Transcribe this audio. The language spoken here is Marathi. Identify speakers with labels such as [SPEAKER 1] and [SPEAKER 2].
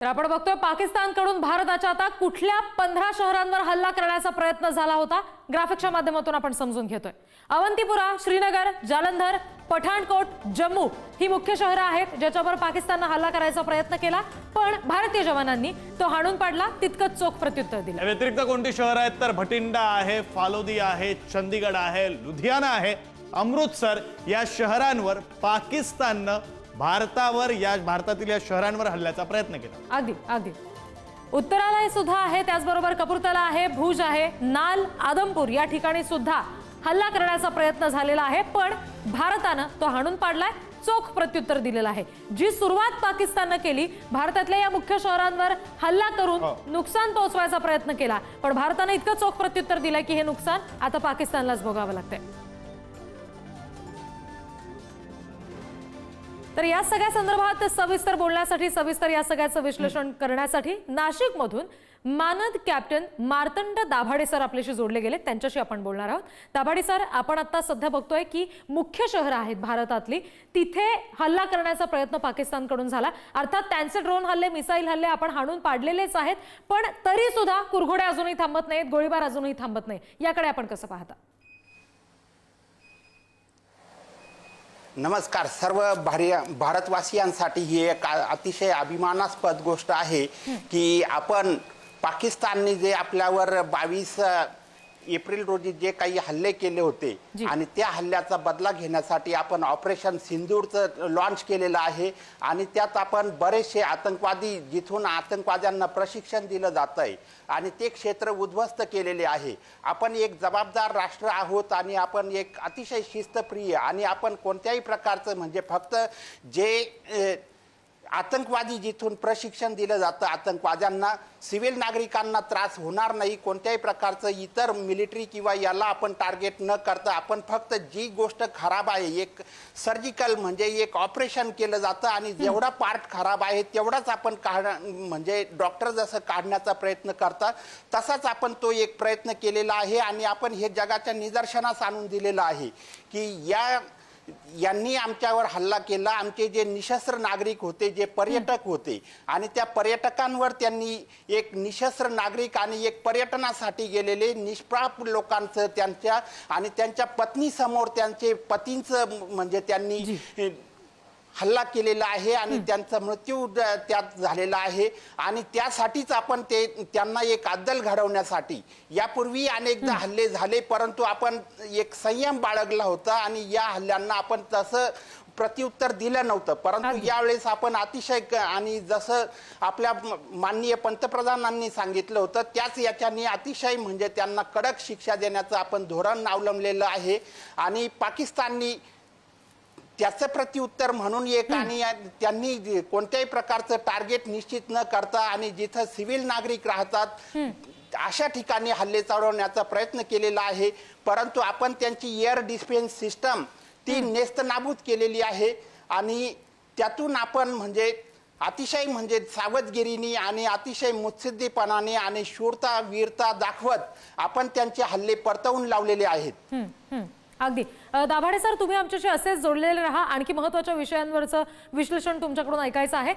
[SPEAKER 1] तर आपण बघतोय पाकिस्तानकडून भारताच्या आता कुठल्या 15 शहरांवर हल्ला करण्याचा प्रयत्न झाला होता। ग्राफिक्सच्या माध्यमातून आपण समजून घेतोय। अवंतीपुरा, श्रीनगर, जालंधर, पठाणकोट, जम्मू ही मुख्य शहरं आहेत ज्याच्यावर पाकिस्तानने हल्ला करायचा प्रयत्न केला, पण भारतीय जवानांनी तो हाणून पाडला, तितकंच चोख प्रत्युत्तर दिलं।
[SPEAKER 2] व्यतिरिक्त कोणती शहर आहेत तर भटिंडा आहे, फालोदी आहे, चंदीगड आहे, लुधियाना आहे, अमृतसर या शहरांवर पाकिस्ताननं भारतातील या शहरांवर हल्ल्याचा प्रयत्न केला।
[SPEAKER 1] अगदी उत्तरालय सुद्धा आहे, त्याचबरोबर कपूरथला आहे, भुज आहे, नाल, आदमपूर या ठिकाणी सुद्धा हल्ला करण्याचा प्रयत्न झालेला आहे, पण भारतानं तो हाणून पाडलाय, चोख प्रत्युत्तर दिलेलं आहे। जी सुरुवात पाकिस्तानने केली, भारतातल्या या मुख्य शहरांवर हल्ला करून नुकसान पोहोचवायचा प्रयत्न केला, पण भारताने इतकं चोख प्रत्युत्तर दिलंय की हे नुकसान आता पाकिस्तानलाच भोगावं लागतंय। तर या सगळ्या संदर्भात सविस्तर बोलण्यासाठी, सविस्तर या सगळ्याचं विश्लेषण करण्यासाठी नाशिकमधून मानद कॅप्टन मार्तंड दाभाडे सर आपल्याशी जोडले गेले, त्यांच्याशी आपण बोलणार आहोत। दाभाडे सर, आपण आता सध्या बघतोय की मुख्य शहरं आहेत भारतातली, तिथे हल्ला करण्याचा प्रयत्न पाकिस्तानकडून झाला। अर्थात त्यांचे ड्रोन हल्ले, मिसाईल हल्ले आपण हाणून पाडलेलेच आहेत, पण तरी सुद्धा कुरघोड्या अजूनही थांबत नाहीत, गोळीबार अजूनही थांबत नाही, याकडे आपण कसं पाहता?
[SPEAKER 3] नमस्कार। सर्व भारतवासियांसाठी ही एक अतिशय अभिमानास्पद गोष्ट आहे की आपण पाकिस्तानने जे आपल्यावर 22 एप्रिल रोजी जे काही हल्ले केले होते आणि त्या हल्ल्याचा बदला घेण्यासाठी आपण ऑपरेशन सिंदूरचं लॉन्च केलेलं आहे आणि त्यात आपण बरेचसे आतंकवादी, जिथून आतंकवाद्यांना प्रशिक्षण दिलं जातंय आणि ते क्षेत्र उद्ध्वस्त केलेले आहे। आपण एक जबाबदार राष्ट्र आहोत आणि आपण एक अतिशय शिस्तप्रिय आणि आपण कोणत्याही प्रकारचं म्हणजे फक्त जे आतंकवादी जिथून प्रशिक्षण दिलं जातं आतंकवाद्यांना, सिव्हिल नागरिकांना त्रास होणार नाही, कोणत्याही प्रकारचं इतर मिलिटरी किंवा याला आपण टार्गेट न करता आपण फक्त जी गोष्ट खराब आहे, एक सर्जिकल म्हणजे एक ऑपरेशन केलं जातं आणि जेवढा पार्ट खराब आहे तेवढाच आपण म्हणजे डॉक्टर जसं काढण्याचा प्रयत्न करतात तसाच आपण तो एक प्रयत्न केलेला आहे आणि आपण हे जगाच्या निदर्शनास आणून दिलेलं आहे की यांनी आमच्यावर हल्ला केला। आमचे जे निशस्त्र नागरिक होते, जे पर्यटक होते आणि त्या पर्यटकांवर त्यांनी एक निशस्त्र नागरिक आणि एक पर्यटनासाठी गेलेले निष्पाप लोकांचं त्यांच्या आणि त्यांच्या पत्नीसमोर त्यांचे पतींचं म्हणजे त्यांनी हल्ला केलेला आहे आणि त्यांचा मृत्यू त्यात झालेला आहे आणि त्यासाठीच आपण त्यांना एक अद्दल घडवण्यासाठी यापूर्वी अनेकदा हल्ले झाले, परंतु आपण एक संयम बाळगला होता आणि या हल्ल्यांना आपण तसं प्रत्युत्तर दिलं नव्हतं, परंतु यावेळेस आपण अतिशय आणि जसं आपल्या माननीय पंतप्रधानांनी सांगितलं होतं त्याच याच्याने अतिशय म्हणजे त्यांना कडक शिक्षा देण्याचं आपण धोरण अवलंबलेलं आहे आणि पाकिस्ताननी त्याचं प्रत्युत्तर म्हणून एक आणि त्यांनी कोणत्याही प्रकारचं टार्गेट निश्चित न करता आणि जिथं सिव्हिल नागरिक राहतात अशा ठिकाणी हल्ले चढवण्याचा प्रयत्न केलेला आहे, परंतु आपण त्यांची एअर डिफेन्स सिस्टम ती नेस्तनाबूत केलेली आहे आणि त्यातून आपण म्हणजे अतिशय म्हणजे सावधगिरीने आणि अतिशय मुत्सद्दीपणाने आणि शूरता वीरता दाखवत आपण त्यांचे हल्ले परतवून लावलेले आहेत।
[SPEAKER 1] अगदी दाभाडे सर, तुम्ही आमच्याशी असेच जोडलेले राहा, आणखी महत्त्वाच्या विषयांवरचं विश्लेषण तुमच्याकडून ऐकायचं आहे।